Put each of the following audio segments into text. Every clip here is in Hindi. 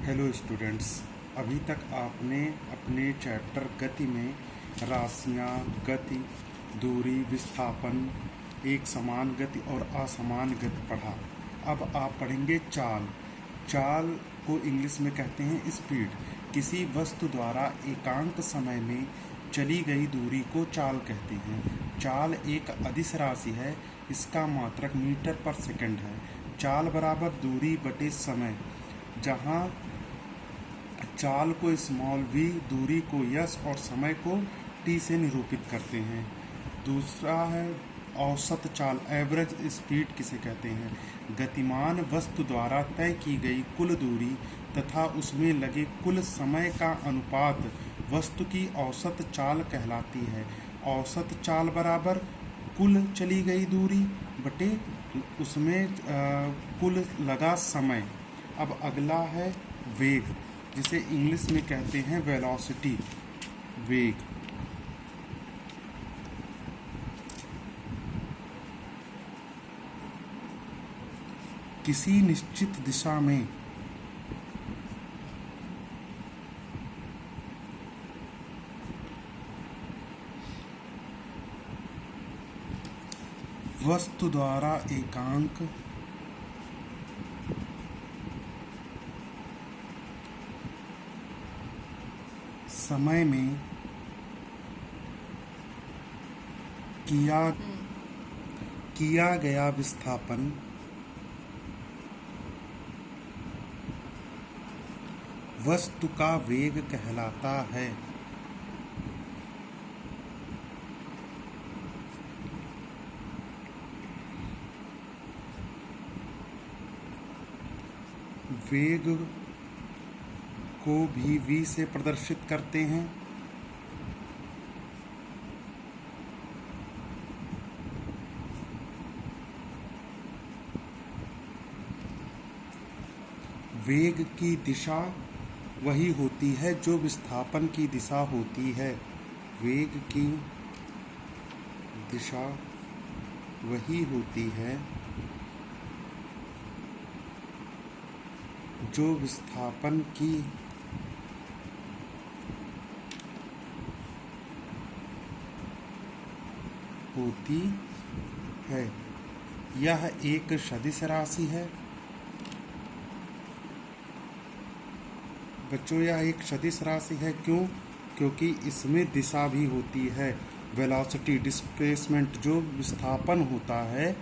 Hello students. अभी तक आपने अपने चैप्टर गति में राशियाँ, गति, दूरी, विस्थापन, एक समान गति और असमान गति पढ़ा। अब आप पढ़ेंगे चाल। चाल को इंग्लिश में कहते हैं स्पीड। किसी वस्तु द्वारा एकांक समय में चली गई दूरी को चाल कहते हैं। चाल एक अदिश राशि है। इसका मात्रक मीटर पर सेकंड है। चाल बराबर दूरी बटे समय, जहाँ चाल को स्मॉल v, दूरी को s और समय को t से निरूपित करते हैं। दूसरा है औसत चाल, एवरेज स्पीड किसे कहते हैं। गतिमान वस्तु द्वारा तय की गई कुल दूरी तथा उसमें लगे कुल समय का अनुपात वस्तु की औसत चाल कहलाती है। औसत चाल बराबर कुल चली गई दूरी बटे उसमें कुल लगा समय। अब अगला है वेग, जिसे इंग्लिश में कहते हैं वेलोसिटी, वेग। किसी निश्चित दिशा में वस्तु द्वारा एकांक समय में किया गया विस्थापन वस्तु का वेग कहलाता है। वेग को भी v से प्रदर्शित करते हैं। वेग की दिशा वही होती है जो विस्थापन की दिशा होती है। वेग की दिशा वही होती है जो विस्थापन की होती है। यह एक सदिश राशि है। बच्चों, यह एक सदिश राशि है। क्यों? क्योंकि इसमें दिशा भी होती है। वेलोसिटी, डिस्प्लेसमेंट, जो विस्थापन होता है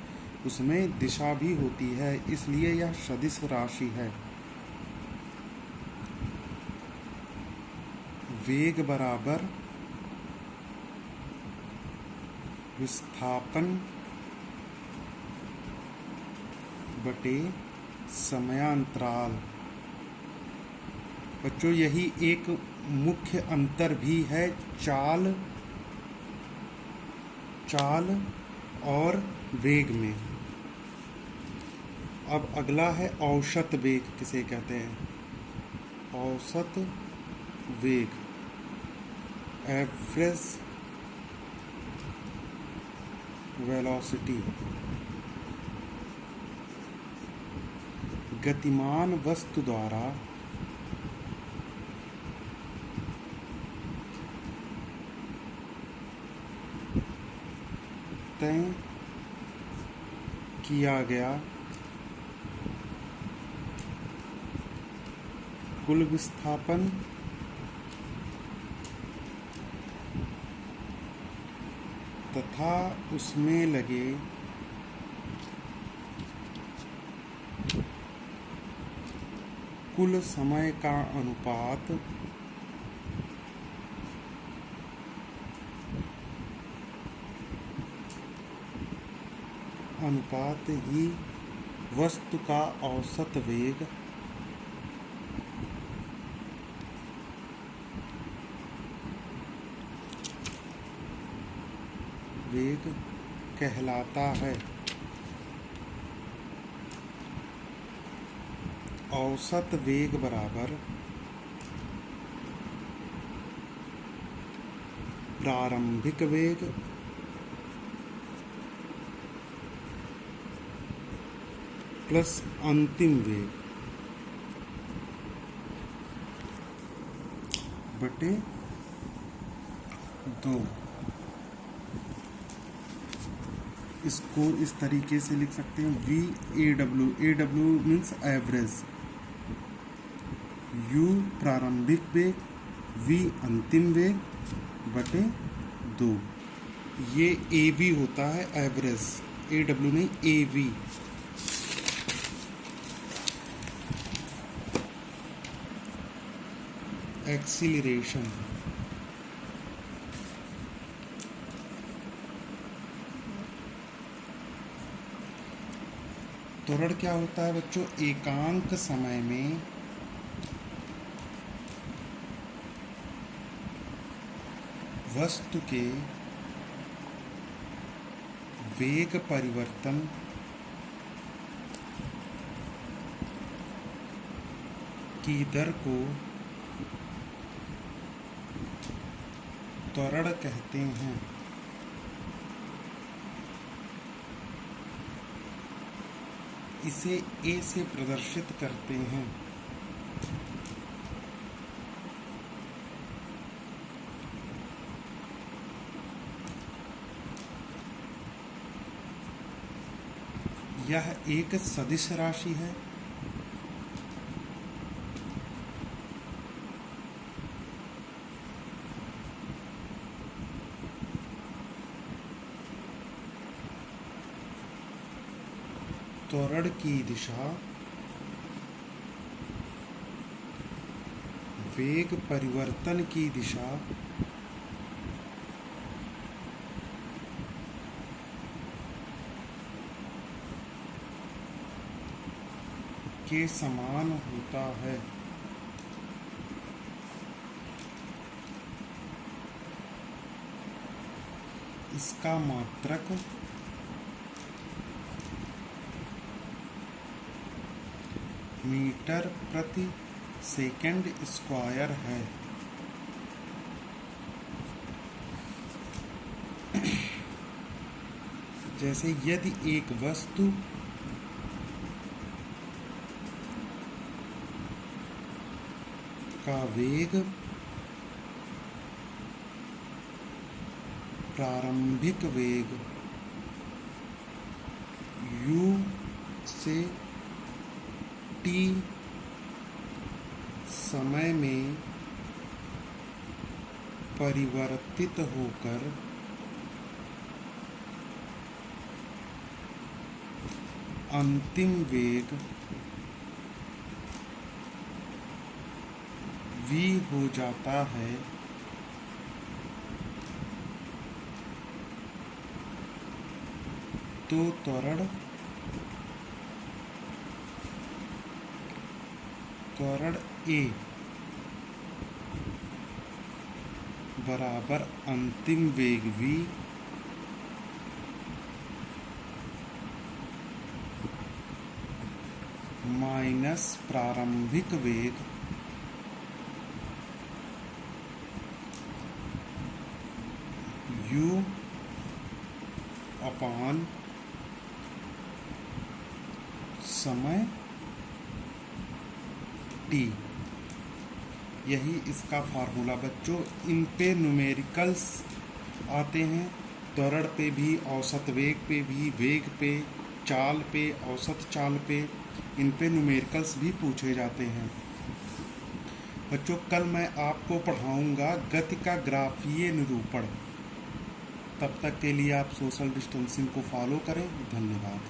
उसमें दिशा भी होती है, इसलिए यह सदिश राशि है। वेग बराबर विस्थापन बटे समयांतराल। बच्चों, यही एक मुख्य अंतर भी है चाल और वेग में। अब अगला है औसत वेग किसे कहते हैं। औसत वेग, एवरेज वेलोसिटी। गतिमान वस्तु द्वारा तय किया गया कुल विस्थापन तथा उसमें लगे कुल समय का अनुपात ही वस्तु का औसत वेग कहलाता है। औसत वेग बराबर प्रारंभिक वेग प्लस अंतिम वेग। बटे 2। इसको इस तरीके से लिख सकते हैं VAW मीन्स एवरेज, U प्रारंभिक वेग, V अंतिम वेग बटे 2। ये AV होता है एवरेज, AW नहीं AV। एक्सीलरेशन, त्वरण क्या होता है बच्चों? एकांक समय में वस्तु के वेग परिवर्तन की दर को त्वरण कहते हैं। इसे A से प्रदर्शित करते हैं। यह एक सदिश राशि है। त्वरण की दिशा वेग परिवर्तन की दिशा के समान होता है। इसका मात्रक मीटर प्रति सेकंड स्क्वायर है। जैसे यदि एक वस्तु का वेग प्रारंभिक वेग u से t समय में परिवर्तित होकर अंतिम वेग v हो जाता है, तो त्वरण A बराबर अंतिम वेग v माइनस प्रारंभिक वेग u अपॉन समय t। यही इसका फार्मूला बच्चों। इन पे न्यूमेरिकल्स आते हैं, त्वरण पे भी, औसत वेग पे भी, वेग पे, चाल पे, औसत चाल पे, इन पे न्यूमेरिकल्स भी पूछे जाते हैं। बच्चों कल मैं आपको पढ़ाऊंगा गति का ग्राफीय निरूपण। तब तक के लिए आप सोशल डिस्टेंसिंग को फॉलो करें। धन्यवाद।